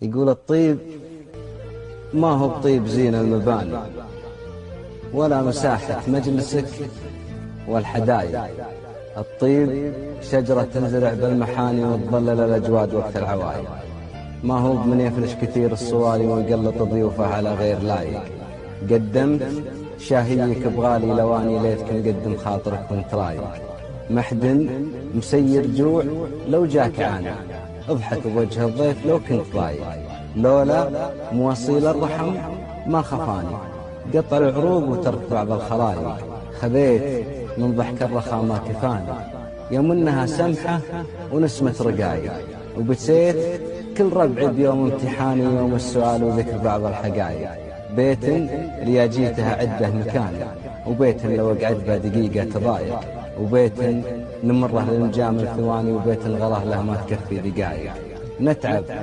يقول الطيب ما هو بطيب زين المباني ولا مساحة مجلسك والحدايق. الطيب شجرة تنزرع بالمحاني وتظلل الأجواد وقت العوايد. ما هو بمن يفرش كثير الصوالي ويقلط ضيوفه على غير لايق. قدمت شاهيك بغالي لواني ليتك مقدم خاطرك وانت رايق. محدن مسير جوع لو جاك عانى، اضحك بوجه الضيف لو كنت ضايق. لولا موصيل الرحم ما خفاني، قطع العروض وترك بعض الخلايق. خذيت من ضحك الرخا ما كفاني، يوم انها سمحة ونسمة رقايق. وبسيت كل ربع بيوم امتحاني، يوم السؤال وذكر بعض الحقايق. بيت رياجيتها عده مكاني، وبيت لو اقعد به دقيقة تضايق. وبيت نمره للمجامل ثواني، وبيت الغره له ما تكفي دقايق. نتعب